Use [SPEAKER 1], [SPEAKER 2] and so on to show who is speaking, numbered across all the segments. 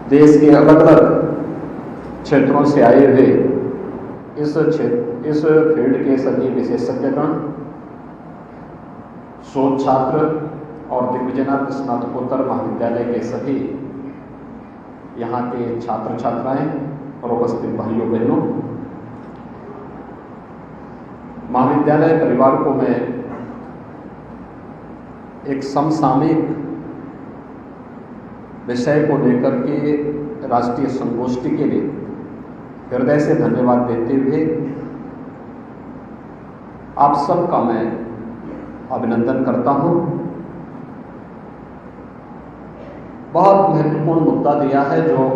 [SPEAKER 1] देश के अलग अलग क्षेत्रों से आए हुए इस फील्ड के सभी विशेषज्ञगण, शोध छात्र और दिग्विजयनाथ स्नातकोत्तर महाविद्यालय के सभी यहाँ के छात्र छात्राएं और उपस्थित भाइयों बहनों, महाविद्यालय परिवार को मैं एक समसामयिक विषय को लेकर के राष्ट्रीय संगोष्ठी के लिए हृदय से धन्यवाद देते हुए आप सबका मैं अभिनंदन करता हूं। बहुत महत्वपूर्ण मुद्दा दिया है जो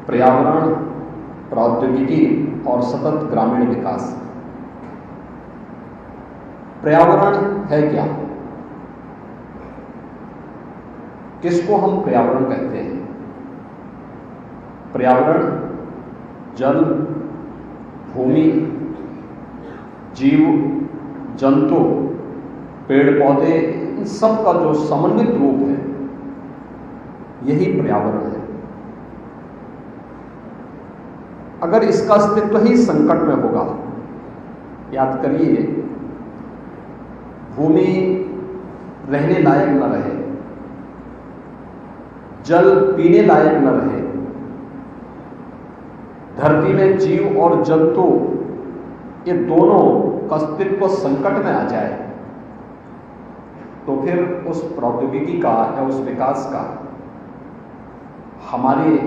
[SPEAKER 1] पर्यावरण, प्रौद्योगिकी और सतत ग्रामीण विकास। पर्यावरण है क्या? किसको हम पर्यावरण कहते हैं? पर्यावरण जल, भूमि, जीव, जंतु, पेड़ पौधे, इन सब का जो समन्वित रूप है, यही पर्यावरण है। अगर इसका अस्तित्व ही संकट में होगा, याद करिए, भूमि रहने लायक न रहे, जल पीने लायक न रहे, धरती में जीव और जंतु ये दोनों का अस्तित्व संकट में आ जाए, तो फिर उस प्रौद्योगिकी का या उस विकास का हमारे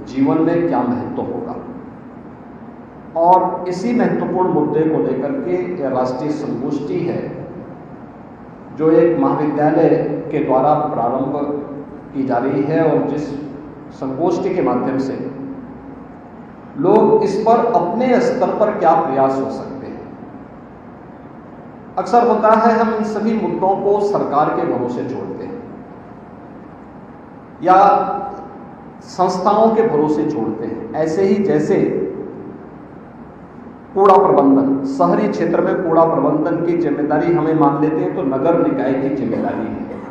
[SPEAKER 1] जीवन में क्या महत्व होगा। और इसी महत्वपूर्ण मुद्दे को लेकर के यह राष्ट्रीय संगोष्ठी है, जो एक महाविद्यालय के द्वारा प्रारंभ की जा रही है, और जिस संगोष्ठी के माध्यम से लोग इस पर अपने स्तर पर क्या प्रयास हो सकते हैं। अक्सर होता है हम इन सभी मुद्दों को सरकार के भरोसे छोड़ते हैं या संस्थाओं के भरोसे छोड़ते हैं। ऐसे ही जैसे कूड़ा प्रबंधन, शहरी क्षेत्र में कूड़ा प्रबंधन की जिम्मेदारी हमें मान लेते हैं तो नगर निकाय की जिम्मेदारी है,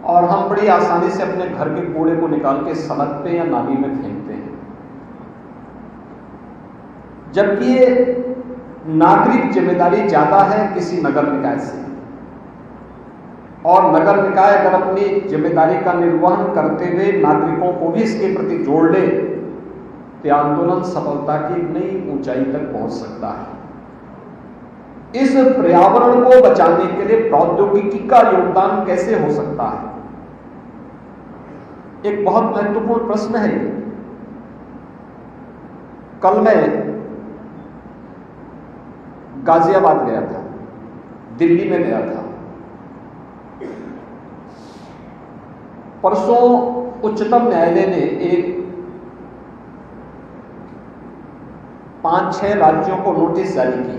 [SPEAKER 1] और हम बड़ी आसानी से अपने घर के कूड़े को निकाल के सड़क पे या नाली में फेंकते हैं, जबकि ये नागरिक जिम्मेदारी ज्यादा है किसी नगर निकाय से। और नगर निकाय अगर अपनी जिम्मेदारी का निर्वहन करते हुए नागरिकों को भी इसके प्रति जोड़ ले, तो आंदोलन सफलता की नई ऊंचाई तक पहुंच सकता है। इस पर्यावरण को बचाने के लिए प्रौद्योगिकी का योगदान कैसे हो सकता है, एक बहुत महत्वपूर्ण प्रश्न है। कल मैं गाजियाबाद गया था, दिल्ली में गया था। परसों उच्चतम न्यायालय ने एक 5-6 राज्यों को नोटिस जारी की,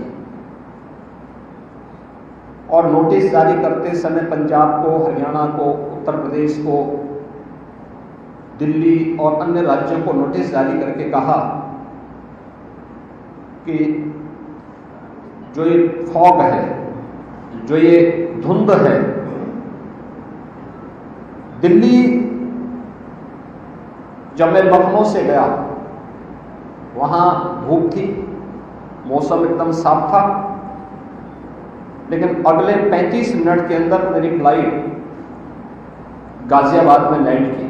[SPEAKER 1] और नोटिस जारी करते समय पंजाब को, हरियाणा को, उत्तर प्रदेश को, दिल्ली और अन्य राज्यों को नोटिस जारी करके कहा कि जो ये फॉग है, जो ये धुंध है, दिल्ली जब मैं लखनऊ से गया, वहां धूप थी, मौसम एकदम साफ था, लेकिन अगले 35 मिनट के अंदर मेरी फ्लाइट गाजियाबाद में लैंड की।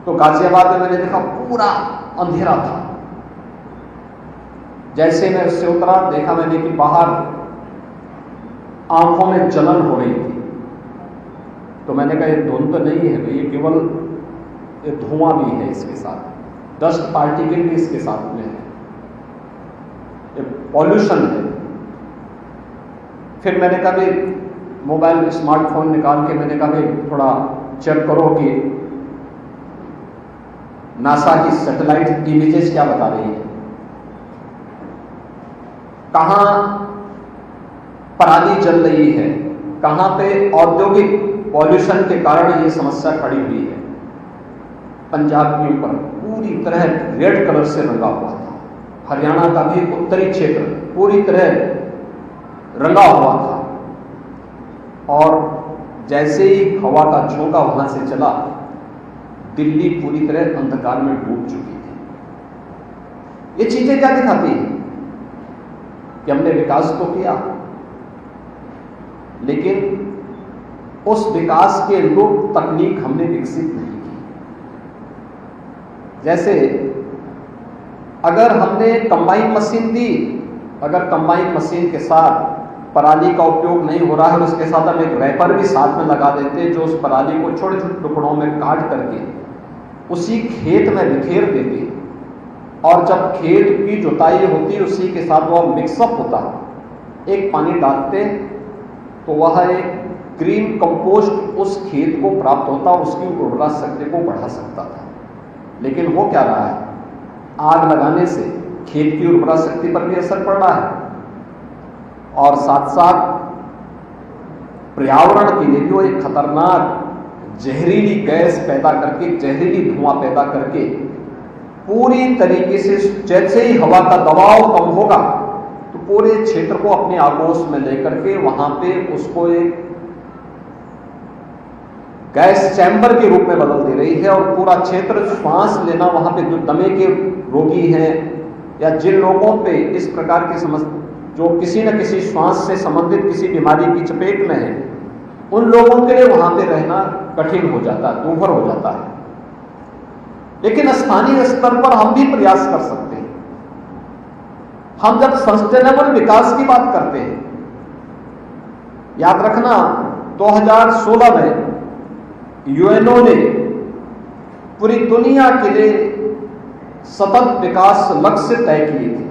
[SPEAKER 1] तो गाजियाबाद में मैंने देखा पूरा अंधेरा था। जैसे मैं उससे उतरा, देखा मैंने कि बाहर आंखों में जलन हो रही थी। तो मैंने कहा ये धुंध तो नहीं है, ये केवल ये धुआं भी है, इसके साथ डस्ट पार्टिकल भी इसके साथ में है, ये पॉल्यूशन है। फिर मैंने कहा भाई मोबाइल स्मार्टफोन निकाल के मैंने कहा भाई थोड़ा चेक करो कि नासा की सैटेलाइट इमेजेस क्या बता रही है, कहां पराली जल रही है, कहां पे औद्योगिक पॉल्यूशन के कारण ये समस्या खड़ी हुई है। पंजाब के ऊपर पूरी तरह रेड कलर से रंगा हुआ था, हरियाणा का भी उत्तरी क्षेत्र पूरी तरह रंगा हुआ था। और जैसे ही हवा का झोंका वहां से चला, दिल्ली पूरी तरह अंधकार में डूब चुकी थी। ये चीजें क्या दिखाती हैं कि हमने विकास तो किया, लेकिन उस विकास के अनुरूप तकनीक हमने विकसित नहीं की। जैसे अगर हमने कंबाइन मशीन दी, अगर कंबाइन मशीन के साथ पराली का उपयोग नहीं हो रहा है, उसके साथ हम एक रैपर भी साथ में लगा देते जो उस पराली को छोटे छोटे टुकड़ों में काट करके उसी खेत में बिखेर देते, और जब खेत की जुताई होती उसी के साथ वह मिक्सअप होता, एक पानी डालते तो वह एक ग्रीन कंपोस्ट उस खेत को प्राप्त होता, उसकी उर्वरा शक्ति को बढ़ा सकता था। लेकिन हो क्या रहा है, आग लगाने से खेत की उर्वरा शक्ति पर भी असर पड़ रहा है, और साथ साथ पर्यावरण के लिए भी वो एक खतरनाक जहरीली गैस पैदा करके, जहरीली धुआं पैदा करके पूरी तरीके से, जैसे ही हवा का दबाव कम होगा तो पूरे क्षेत्र को अपने आगोश में लेकर के वहां पे उसको एक गैस चैम्बर के रूप में बदल दे रही है, और पूरा क्षेत्र श्वास लेना, वहां पे जो दमे के रोगी हैं या जिन लोगों पे इस प्रकार की समस्या, जो किसी न किसी श्वास से संबंधित किसी बीमारी की चपेट में है, उन लोगों के लिए वहां पे रहना कठिन हो जाता है, दूभर हो जाता है। लेकिन स्थानीय स्तर पर हम भी प्रयास कर सकते हैं। हम जब सस्टेनेबल विकास की बात करते हैं, याद रखना 2016 में यूएनओ ने पूरी दुनिया के लिए सतत विकास लक्ष्य तय किए थे।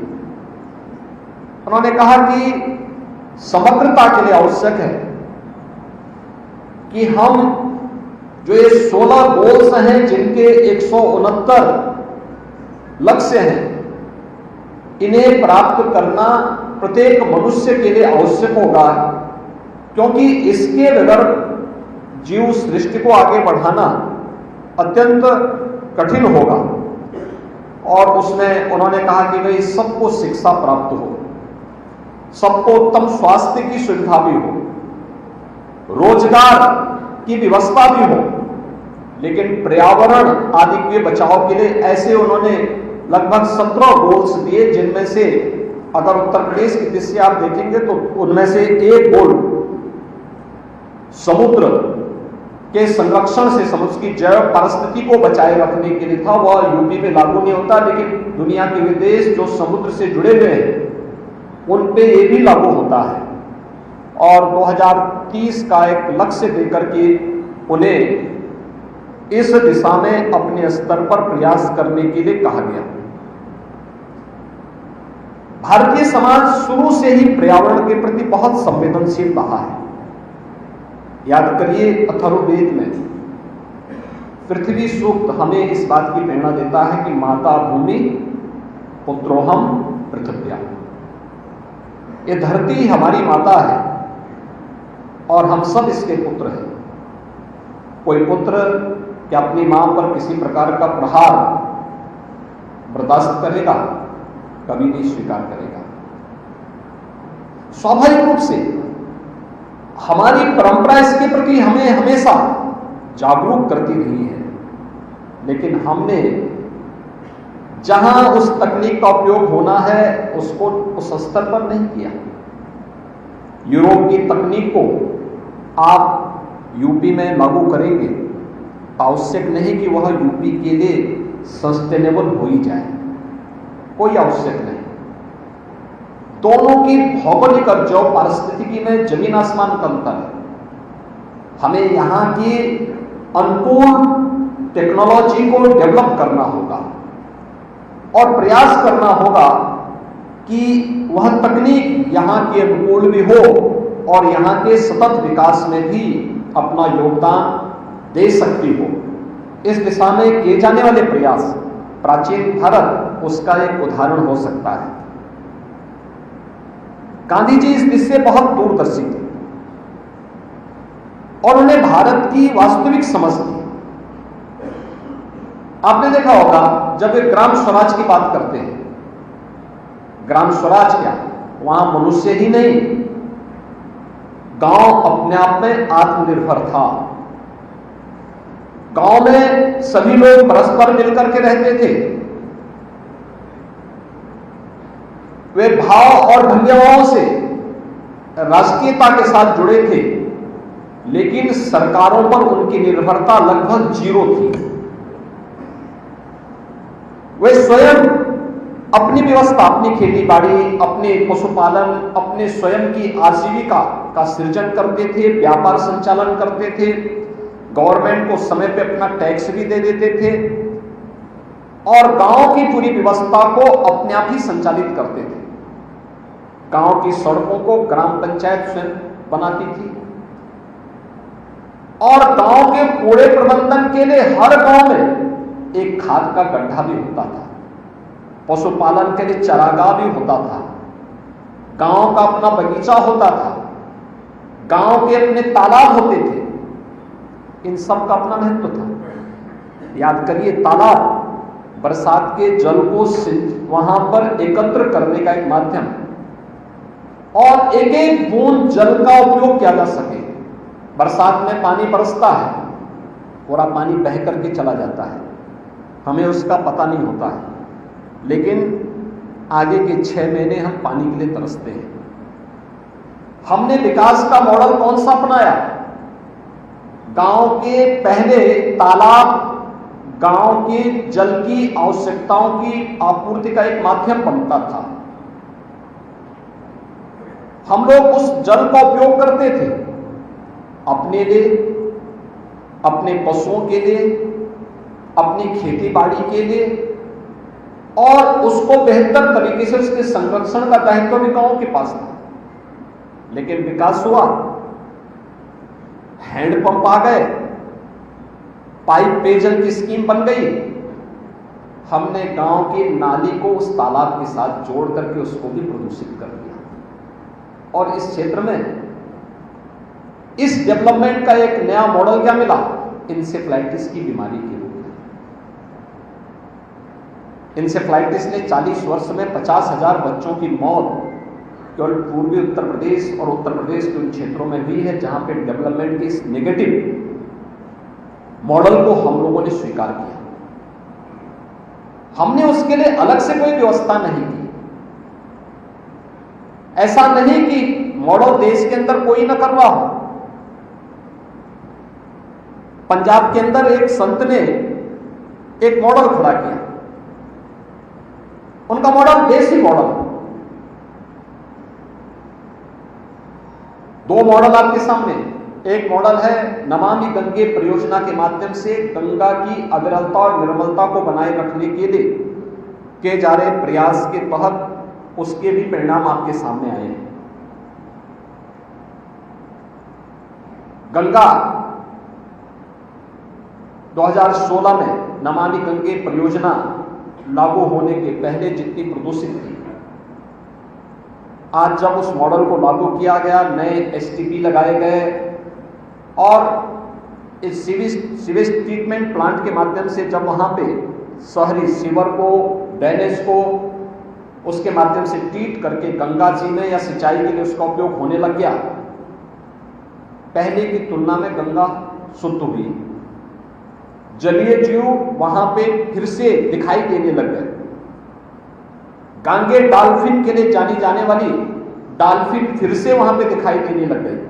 [SPEAKER 1] उन्होंने कहा कि समग्रता के लिए आवश्यक है कि हम जो ये 16 गोल्स हैं, जिनके 169 लक्ष्य हैं, इन्हें प्राप्त करना प्रत्येक मनुष्य के लिए आवश्यक होगा, क्योंकि इसके बगैर जीव सृष्टि को आगे बढ़ाना अत्यंत कठिन होगा। और उसमें उन्होंने कहा कि भाई सबको शिक्षा प्राप्त हो, सबको उत्तम स्वास्थ्य की सुविधा भी हो, रोजगार की व्यवस्था भी हो, लेकिन पर्यावरण आदि के बचाव के लिए ऐसे उन्होंने लगभग 17 गोल्स दिए, जिनमें से अगर उत्तर प्रदेश की दृष्टि आप देखेंगे तो उनमें से एक गोल समुद्र के संरक्षण से, समुद्र की जैव परिस्थिति को बचाए रखने के लिए था। वह यूपी में लागू नहीं होता, लेकिन दुनिया के वे देश जो समुद्र से जुड़े हुए हैं उन पे ये भी लागू होता है। और 2030 का एक लक्ष्य देकर के उन्हें इस दिशा में अपने स्तर पर प्रयास करने के लिए कहा गया। भारतीय समाज शुरू से ही पर्यावरण के प्रति बहुत संवेदनशील रहा है। याद करिए, अथर्ववेद में पृथ्वी सूक्त हमें इस बात की प्रेरणा देता है कि माता भूमि पुत्रोहम पृथिव्या, ये धरती हमारी माता है और हम सब इसके पुत्र हैं। कोई पुत्र क्या अपनी मां पर किसी प्रकार का प्रहार बर्दाश्त करेगा? कभी नहीं स्वीकार करेगा। स्वाभाविक रूप से हमारी परंपरा इसके प्रति हमें हमेशा जागरूक करती रही है, लेकिन हमने जहां उस तकनीक का उपयोग होना है उसको उस स्तर पर नहीं किया। यूरोप की तकनीक को आप यूपी में लागू करेंगे, आवश्यक नहीं कि वह यूपी के लिए सस्टेनेबल हो ही जाए, कोई आवश्यक नहीं। दोनों की भौगोलिक और जैव पारिस्थितिकी में जमीन आसमान का अंतर है। हमें यहां की अनुकूल टेक्नोलॉजी को डेवलप करना होगा और प्रयास करना होगा कि वह तकनीक यहां के अनुकूल भी हो और यहां के सतत विकास में भी अपना योगदान दे सकती हो। इस दिशा में किए जाने वाले प्रयास, प्राचीन भारत उसका एक उदाहरण हो सकता है। गांधी जी इस दिशा से बहुत दूरदर्शी थे और उन्हें भारत की वास्तविक समझ थी। आपने देखा होगा जब वे ग्राम स्वराज की बात करते हैं, ग्राम स्वराज क्या, वहां मनुष्य ही नहीं, गांव अपने आप में आत्मनिर्भर था। गांव में सभी लोग परस्पर मिलकर के रहते थे, वे भाव और भंगिमाओं से राष्ट्रीयता के साथ जुड़े थे, लेकिन सरकारों पर उनकी निर्भरता लगभग जीरो थी। वे स्वयं अपनी व्यवस्था, अपनी खेती बाड़ी, अपने पशुपालन, अपने स्वयं की आजीविका का सृजन करते थे, व्यापार संचालन करते थे, गवर्नमेंट को समय पे अपना टैक्स भी दे देते थे और गांव की पूरी व्यवस्था को अपने आप ही संचालित करते थे। गांव की सड़कों को ग्राम पंचायत स्वयं बनाती थी और गांव के कूड़े प्रबंधन के लिए हर गांव में एक खाद का गड्ढा भी होता था, पशुपालन के लिए चारागाह भी होता था, गांव का अपना बगीचा होता था, गांव के अपने तालाब होते थे। इन सब का अपना महत्व था। याद करिए, तालाब बरसात के जल को वहां पर एकत्र करने का एक माध्यम और एक एक बूंद जल का उपयोग किया जा सके। बरसात में पानी बरसता है, पूरा पानी बह करके चला जाता है, हमें उसका पता नहीं होता है, लेकिन आगे के 6 महीने हम पानी के लिए तरसते हैं। हमने विकास का मॉडल कौन सा अपनाया? गांव के पहले तालाब गांव के जल की आवश्यकताओं की आपूर्ति का एक माध्यम बनता था। हम लोग उस जल का उपयोग करते थे अपने लिए, अपने पशुओं के लिए, अपनी खेती बाड़ी के लिए और उसको बेहतर तरीके से उसके संरक्षण का दायित्व भी गांव के पास था। लेकिन विकास हुआ, हैंडपंप आ गए, पाइप पेयजल की स्कीम बन गई, हमने गांव की नाली को उस तालाब के साथ जोड़ करके उसको भी प्रदूषित कर दिया। और इस क्षेत्र में इस डेवलपमेंट का एक नया मॉडल क्या मिला? इंसेफ्लाइटिस की बीमारी के रूप में। इंसेफ्लाइटिस ने 40 वर्ष में 50,000 बच्चों की मौत केवल पूर्वी उत्तर प्रदेश और उत्तर प्रदेश के उन क्षेत्रों में हुई है जहां पे डेवलपमेंट के इस नेगेटिव मॉडल को हम लोगों ने स्वीकार किया। हमने उसके लिए अलग से कोई व्यवस्था नहीं की। ऐसा नहीं कि मॉडल देश के अंदर कोई न कर रहा हो। पंजाब के अंदर एक संत ने एक मॉडल खड़ा किया, उनका मॉडल देसी मॉडल। 2 मॉडल आपके सामने। एक मॉडल है नमामि गंगे परियोजना के माध्यम से गंगा की अविरलता और निर्मलता को बनाए रखने के लिए किए जा रहे प्रयास के तहत उसके भी परिणाम आपके सामने आए हैं। गंगा 2016 में नमामि गंगे परियोजना लागू होने के पहले जितनी प्रदूषित थी, आज जब उस मॉडल को लागू किया गया, नए एसटीपी लगाए गए और इस सीवेज ट्रीटमेंट प्लांट के माध्यम से जब वहां पे शहरी सीवर को, ड्रेनेज को उसके माध्यम से ट्रीट करके गंगा जी में या सिंचाई के लिए उसका उपयोग होने लग गया, पहले की तुलना में गंगा शुद्ध हुई। जलीय जीव वहां पे फिर से दिखाई देने लग गए। गांगे डॉल्फिन के लिए जानी जाने वाली डॉल्फिन फिर से वहां पे दिखाई देने लग गई।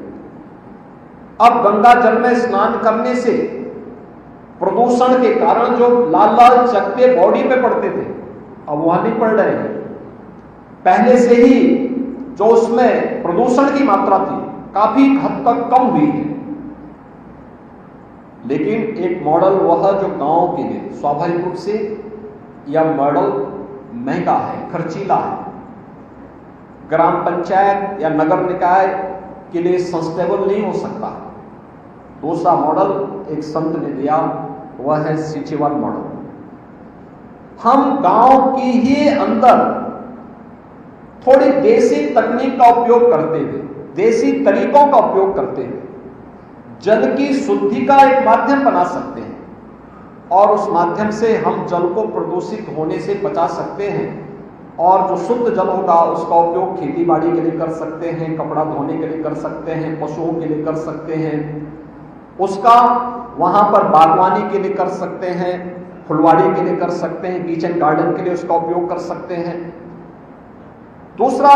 [SPEAKER 1] अब गंगा जल में स्नान करने से प्रदूषण के कारण जो लाल लाल चकत्ते बॉडी पे पड़ते थे, अब वहां नहीं पड़ रहे हैं। पहले से ही जो उसमें प्रदूषण की मात्रा थी काफी हद तक कम हुई है। लेकिन एक मॉडल वह जो गांव के लिए स्वाभाविक रूप से यह मॉडल महंगा है, खर्चीला है, ग्राम पंचायत या नगर निकाय के लिए सस्टेनेबल नहीं हो सकता। दूसरा मॉडल एक संत ने दिया, वह है सिंचेवाल मॉडल। हम गांव की ही अंदर थोड़ी देसी तकनीक का उपयोग करते हुए, देसी तरीकों का उपयोग करते हुए जल की शुद्धि का एक माध्यम बना सकते हैं और उस माध्यम से हम जल को प्रदूषित होने से बचा सकते हैं और जो शुद्ध जल होगा उसका उपयोग खेती बाड़ी के लिए कर सकते हैं, कपड़ा धोने के लिए कर सकते हैं, पशुओं के लिए कर सकते हैं, उसका वहां पर बागवानी के लिए कर सकते हैं, फुलवाड़ी के लिए कर सकते हैं, किचन गार्डन के लिए उसका उपयोग कर सकते हैं। दूसरा,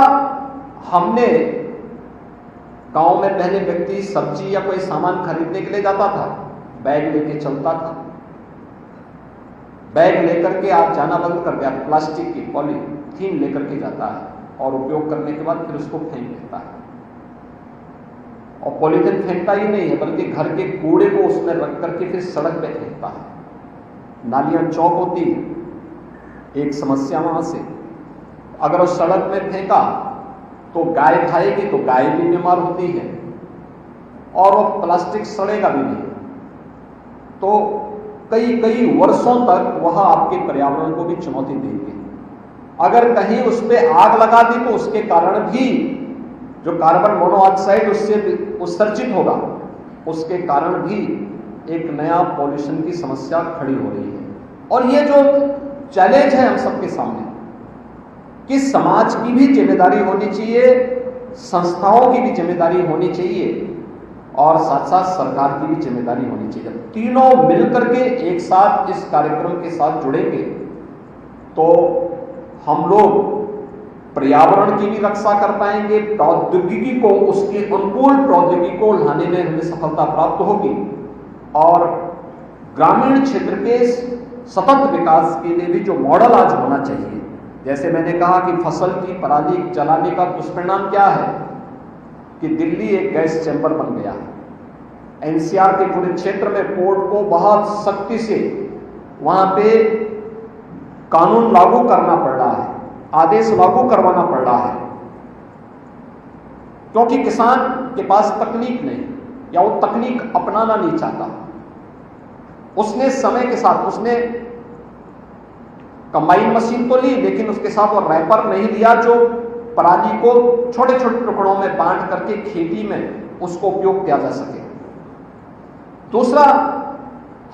[SPEAKER 1] हमने गांव में पहले व्यक्ति सब्जी या कोई सामान खरीदने के लिए जाता था, बैग लेके चलता था। बैग लेकर के आज जाना बंद कर दिया, प्लास्टिक की पॉलीथीन लेकर के जाता है और उपयोग करने के बाद फिर उसको फेंक देता है। और पॉलीथीन फेंकता ही नहीं है, बल्कि घर के कूड़े को उसमें रख करके फिर सड़क पे फेंकता है। नालियां चौक होती है, एक समस्या वहां से। अगर उस सड़क में फेंका तो गाय खाएगी तो गाय भी बीमार होती है, और वो प्लास्टिक सड़ेगा भी नहीं, तो कई कई वर्षों तक वह आपके पर्यावरण को भी चुनौती देंगे। अगर कहीं उस पर आग लगा दी तो उसके कारण भी जो कार्बन मोनोऑक्साइड उससे उत्सर्जित होगा, उसके कारण भी एक नया पॉल्यूशन की समस्या खड़ी हो रही है। और ये जो चैलेंज है हम सबके सामने, कि समाज की भी जिम्मेदारी होनी चाहिए, संस्थाओं की भी जिम्मेदारी होनी चाहिए, और साथ साथ सरकार की भी जिम्मेदारी होनी चाहिए। तीनों मिलकर के एक साथ इस कार्यक्रम के साथ जुड़ेंगे तो हम लोग पर्यावरण की भी रक्षा कर पाएंगे, प्रौद्योगिकी को, उसके अनुकूल प्रौद्योगिकी को लाने में हमें सफलता प्राप्त होगी, और ग्रामीण क्षेत्र के सतत विकास के लिए भी जो मॉडल आज होना चाहिए, जैसे मैंने कहा कि फसल की पराली जलाने का दुष्परिणाम क्या है कि दिल्ली एक गैस चैम्बर बन गया है। एनसीआर के पूरे क्षेत्र में कोर्ट को बहुत सख्ती से वहां पे कानून लागू करना पड़ रहा है, आदेश लागू करवाना पड़ रहा है, क्योंकि किसान के पास तकनीक नहीं, या वो तकनीक अपनाना नहीं चाहता। उसने समय के साथ उसने कंबाइन मशीन तो ली, लेकिन उसके साथ वो रैपर नहीं लिया जो पराली को छोटे छोटे टुकड़ों में बांट करके खेती में उसको उपयोग किया जा सके। दूसरा,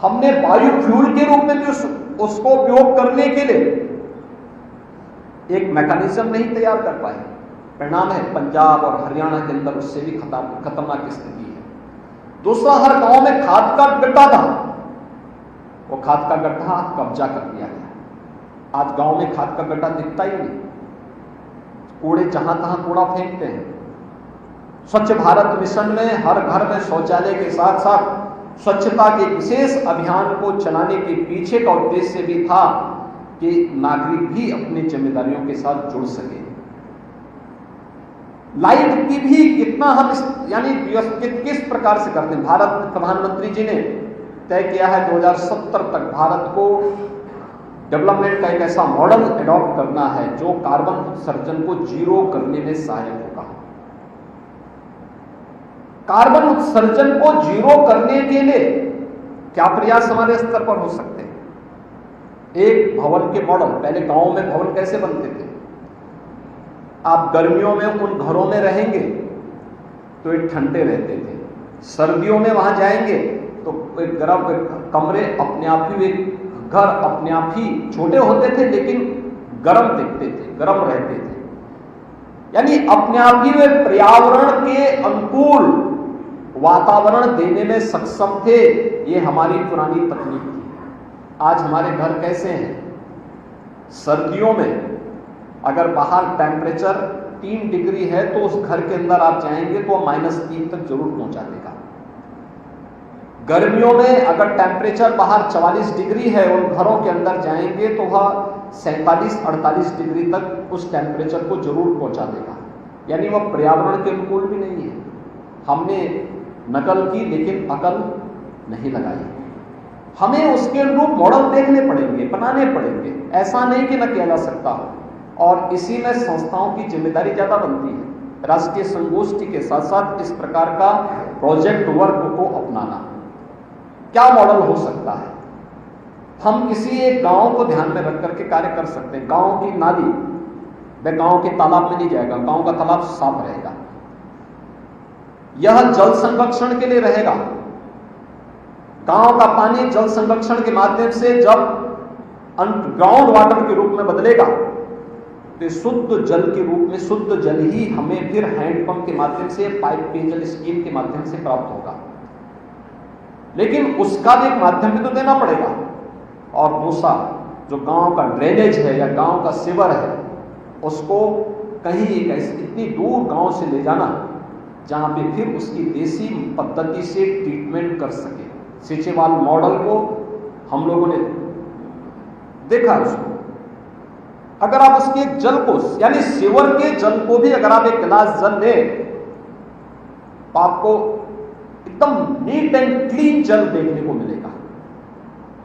[SPEAKER 1] हमने बायोफ्यूल के रूप में भी उसको उपयोग करने के लिए एक मैकेनिज्म नहीं तैयार कर पाए। परिणाम है पंजाब और हरियाणा के अंदर उससे भी खतरनाक स्थिति है। दूसरा, हर गांव में खाद का गड्ढा था, वो खाद का गड्ढा कब्जा कर लिया गया। आज गांव में खाद का गड्ढा दिखता ही नहीं, कूड़े जहां तहां कूड़ा फेंकते हैं। स्वच्छ भारत मिशन में हर घर में शौचालय के साथ साथ स्वच्छता के विशेष अभियान को चलाने के पीछे का उद्देश्य भी था कि नागरिक भी अपनी जिम्मेदारियों के साथ जुड़ सके। लाइट की भी कितना हम यानी किस प्रकार से करते हैं। भारत प्रधानमंत्री जी ने तय किया है 2070 तक भारत को डेवलपमेंट का एक ऐसा मॉडल एडॉप्ट करना है जो कार्बन उत्सर्जन को जीरो करने में सहायक होगा। कार्बन उत्सर्जन को जीरो करने के लिए क्या प्रयास हमारे स्तर पर हो सकते हैं? एक भवन के मॉडल, पहले गांव में भवन कैसे बनते थे? आप गर्मियों में उन घरों में रहेंगे तो एक ठंडे रहते थे, सर्दियों में वहां जाएंगे तो एक गर्म कमरे अपने आप ही, एक घर अपने आप ही छोटे होते थे लेकिन गर्म दिखते थे, गर्म रहते थे। यानी अपने आप ही वे पर्यावरण के अनुकूल वातावरण देने में सक्षम थे। ये हमारी पुरानी तकनीक थी। आज हमारे घर कैसे हैं? सर्दियों में अगर बाहर टेम्परेचर 3 डिग्री है तो उस घर के अंदर आप जाएंगे तो -3 तक जरूर पहुंचा देगा। गर्मियों में अगर टेम्परेचर बाहर 44 डिग्री है, उन घरों के अंदर जाएंगे तो वह 47-48 डिग्री तक उस टेम्परेचर को जरूर पहुंचा देगा। यानी वह पर्यावरण के अनुकूल भी नहीं है। हमने नकल की लेकिन अकल नहीं लगाई। हमें उसके अनुरूप मॉडल देखने पड़ेंगे, बनाने पड़ेंगे, ऐसा नहीं कि न किया जा सकता हो। और इसी में संस्थाओं की जिम्मेदारी ज्यादा बनती है। राष्ट्रीय संगोष्ठी के साथ साथ इस प्रकार का प्रोजेक्ट वर्क को अपनाना। क्या मॉडल हो सकता है? हम किसी एक गांव को ध्यान में रख करके कार्य कर सकते हैं। गांव की नाली, वह गांव के तालाब में नहीं जाएगा, गांव का तालाब साफ रहेगा। यह जल संरक्षण के लिए रहेगा। गांव का पानी जल संरक्षण के माध्यम से जब ग्राउंड वाटर के रूप में बदलेगा तो शुद्ध जल के रूप में शुद्ध जल ही हमें फिर हैंडपंप के माध्यम से, पाइप पेयजल स्कीम के माध्यम से प्राप्त होगा। लेकिन उसका भी एक माध्यम भी तो देना पड़ेगा। और दूसरा, जो गांव का ड्रेनेज है या गांव का सीवर है, उसको कहीं एक ऐसी इतनी दूर गांव से ले जाना जहां पे फिर उसकी देसी पद्धति से ट्रीटमेंट कर सके। सीचेवाल मॉडल को हम लोगों ने देखा उसको। अगर आप उसके जल को, यानी सीवर के जल को भी अगर आप एक गिलास जल लें तो आपको एकदम नीट एंड क्लीन जल देखने को मिलेगा।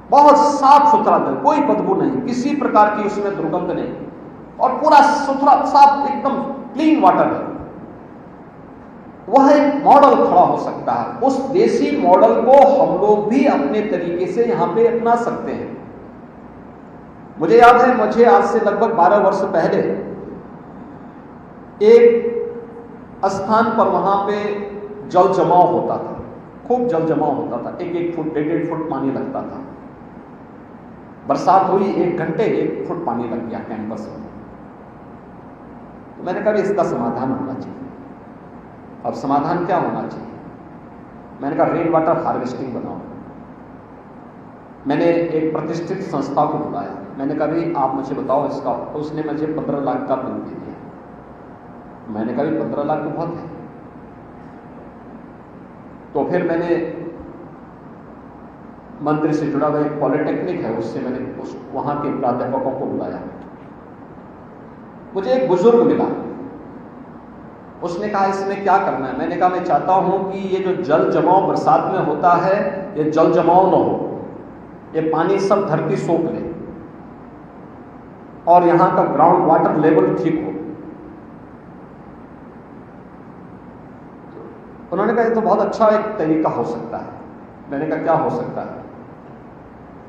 [SPEAKER 1] बहुत साफ सुथरा जल, कोई बदबू नहीं, किसी प्रकार की उसमें दुर्गंध नहीं, और पूरा सुथरा साफ एकदम क्लीन वाटर है। वह एक मॉडल खड़ा हो सकता है। उस देसी मॉडल को हम लोग भी अपने तरीके से यहां पे अपना सकते हैं। मुझे याद है, मुझे आज से लगभग 12 वर्ष पहले एक स्थान पर वहां पे जल जमाव होता था, खूब जल जमाव होता था, 1-1 फुट 1.5 फुट पानी लगता था। बरसात हुई, 1 घंटे 1 फुट पानी लग गया कैंपस में। तो मैंने कहा इसका समाधान होना चाहिए। अब समाधान क्या होना चाहिए? मैंने कहा रेन वाटर हार्वेस्टिंग बनाओ। मैंने एक प्रतिष्ठित संस्था को बुलाया। मैंने कहा भाई आप मुझे बताओ इसका। तो उसने मुझे 15 लाख का बिल दे दिया। मैंने कहा 15 लाख तो बहुत है। तो फिर मैंने मंत्री से जुड़ा हुआ एक पॉलिटेक्निक है, उससे मैंने वहां के प्राध्यापकों को बुलाया। मुझे एक बुजुर्ग मिला, उसने कहा इसमें क्या करना है? मैंने कहा मैं चाहता हूं कि ये जो जल जमाव बरसात में होता है, ये जल जमाव न हो, ये पानी सब धरती सोख ले और यहां का ग्राउंड वाटर लेवल ठीक हो। उन्होंने कहा ये तो बहुत अच्छा एक तरीका हो सकता है। मैंने कहा क्या हो सकता है?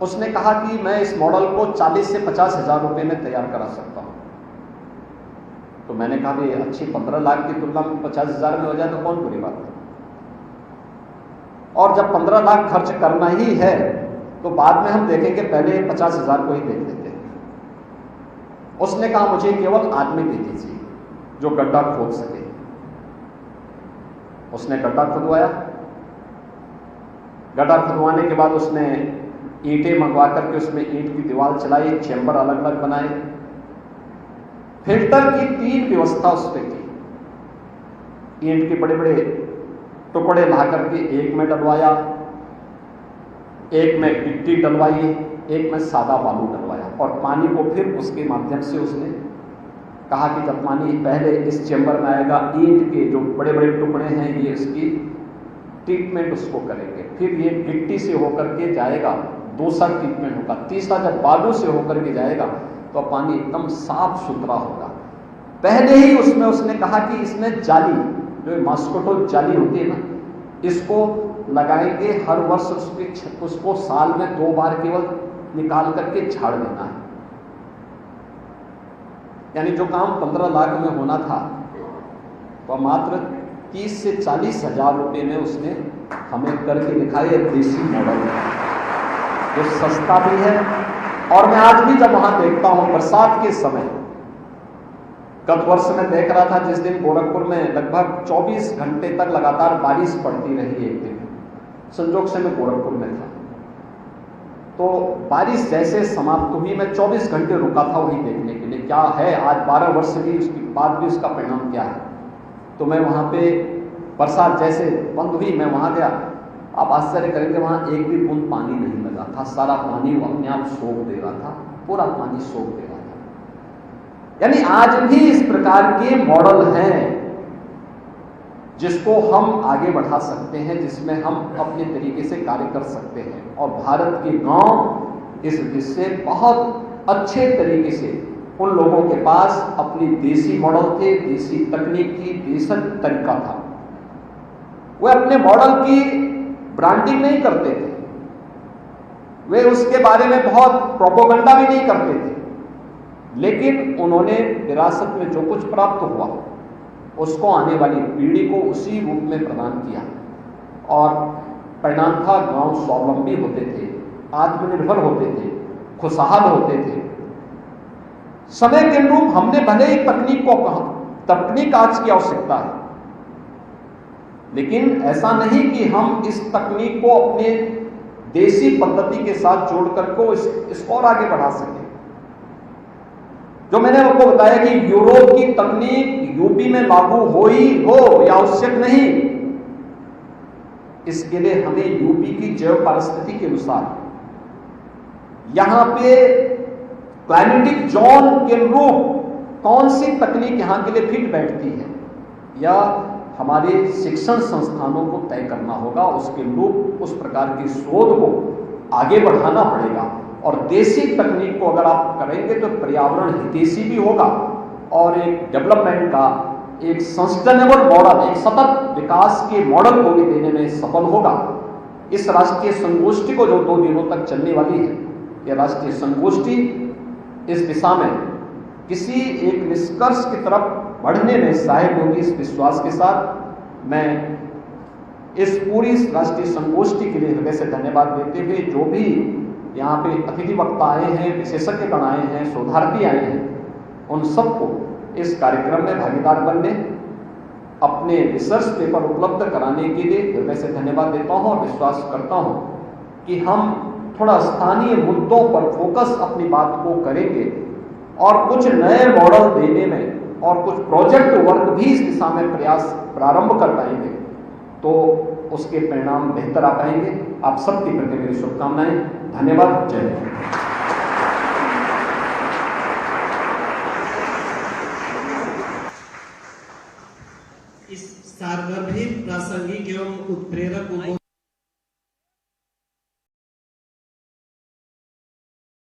[SPEAKER 1] उसने कहा कि मैं इस मॉडल को 40 से 50 हजार रुपए में तैयार करा सकता हूं। तो मैंने कहा ये अच्छी 15 लाख की तुलना में 50 हजार में हो जाए तो कौन बुरी बात है। और जब 15 लाख खर्च करना ही है तो बाद में हम देखेंगे, पहले 50 हजार को ही देख लेते हैं। उसने कहा मुझे केवल आदमी दे दीजिए जो गड्ढा खोद सके। उसने गड्ढा खुदवाया। गड्ढा खुदवाने के बाद उसने ईंटें मंगवा करके उसमें ईंट की दीवार चलाई, चैम्बर अलग अलग बनाए, फिल्टर की 3 व्यवस्था उस पर की। ईंट के बड़े बड़े टुकड़े ला करके एक में डलवाया, एक में गिट्टी डलवाई, एक में सादा बालू डलवाया, और पानी को फिर उसके माध्यम से उसने कहा कि जब पानी पहले इस चैम्बर में आएगा, ईंट के जो बड़े बड़े टुकड़े हैं ये इसकी ट्रीटमेंट उसको करेंगे, फिर ये गिट्टी से होकर के जाएगा, दूसरा ट्रीटमेंट होगा, तीसरा जब बालू से होकर के जाएगा तो पानी एकदम साफ सुथरा होगा। पहले ही उसमें उसने कहा कि इसमें जाली, जो मॉस्किटो जाली होती है ना, इसको लगाएंगे हर वर्ष। उसको साल में 2 बार केवल निकाल करके झाड़ देना है। यानी जो काम 15 लाख में होना था वह मात्र 30 से 40 हजार रुपए में उसने हमें करके दिखाई। एक देसी मॉडल है जो सस्ता भी है। और मैं आज भी जब वहां देखता हूं बरसात के समय, गत वर्ष में देख रहा था जिस दिन गोरखपुर में लगभग 24 घंटे तक लगातार बारिश पड़ती रही। एक दिन संजोग से मैं गोरखपुर में था, तो बारिश जैसे समाप्त हुई मैं 24 घंटे रुका था वही देखने के लिए क्या है आज 12 वर्ष भी उसके बाद भी उसका परिणाम क्या है। तो मैं वहां पे बरसात जैसे बंद हुई, मैं वहां गया। आप आश्चर्य करेंगे, वहां एक भी बूंद पानी नहीं लगा था। सारा पानी वो अपने आप सोख दे रहा था, पूरा पानी सोख दे रहा था। यानी आज भी इस प्रकार के मॉडल हैं जिसको हम आगे बढ़ा सकते हैं, जिसमें हम अपने तरीके से कार्य कर सकते हैं। और भारत के गांव इस इससे बहुत अच्छे तरीके से उन लोगों के पास अपनी देसी मॉडल थे, देसी तकनीक थी, देसी तरीका था। वे अपने मॉडल की ब्रांडिंग नहीं करते थे, वे उसके बारे में बहुत प्रोपेगेंडा भी नहीं करते थे, लेकिन उन्होंने विरासत में जो कुछ प्राप्त हुआ उसको आने वाली पीढ़ी को उसी रूप में प्रदान किया। और परिणाम था गांव स्वावलंबी होते थे, आत्मनिर्भर होते थे, खुशहाल होते थे। समय के अनुरूप हमने भले ही तकनीक को कहा, तकनीक आज की आवश्यकता है, लेकिन ऐसा नहीं कि हम इस तकनीक को अपने देसी पद्धति के साथ जोड़ करके इसको और आगे बढ़ा सकें। जो मैंने आपको बताया कि यूरोप की तकनीक यूपी में लागू हो या आवश्यक नहीं, इसके लिए हमें यूपी की जैव परिस्थिति के अनुसार यहां पे क्लाइमेटिक जोन के अनुरूप कौन सी तकनीक यहां के लिए फिट बैठती है, या हमारे शिक्षण संस्थानों को तय करना होगा। उसके अनुरूप उस प्रकार की शोध को आगे बढ़ाना पड़ेगा। और देसी तकनीक को अगर आप करेंगे तो पर्यावरण हितैषी भी होगा और एक डेवलपमेंट का एक सस्टेनेबल मॉडल, एक सतत विकास के मॉडल को भी देने में सफल होगा। इस राष्ट्रीय संगोष्ठी को जो 2 दिनों तक चलने वाली है, यह राष्ट्रीय संगोष्ठी इस दिशा में किसी एक निष्कर्ष की तरफ बढ़ने में सहायक होगी। इस विश्वास के साथ मैं इस पूरी राष्ट्रीय संगोष्ठी के लिए हृदय से धन्यवाद देते हुए, जो भी यहाँ पे अतिथि वक्ता आए हैं, विशेषज्ञगण आए हैं, शोधार्थी आए हैं, उन सबको इस कार्यक्रम में भागीदार बनने, अपने रिसर्च पेपर उपलब्ध कराने के लिए हृदय से धन्यवाद देता हूँ और विश्वास करता हूँ कि हम थोड़ा स्थानीय मुद्दों पर फोकस अपनी बात को करेंगे और कुछ नए मॉडल देने में और कुछ प्रोजेक्ट वर्क भी इस दिशा में प्रयास प्रारंभ कर पाएंगे, तो उसके परिणाम बेहतर आ पाएंगे। आप सबके प्रति मेरी शुभकामनाएं। धन्यवाद। जय हिंद।
[SPEAKER 2] इस सार्वभौमिक प्रासंगिक एवं उत्प्रेरक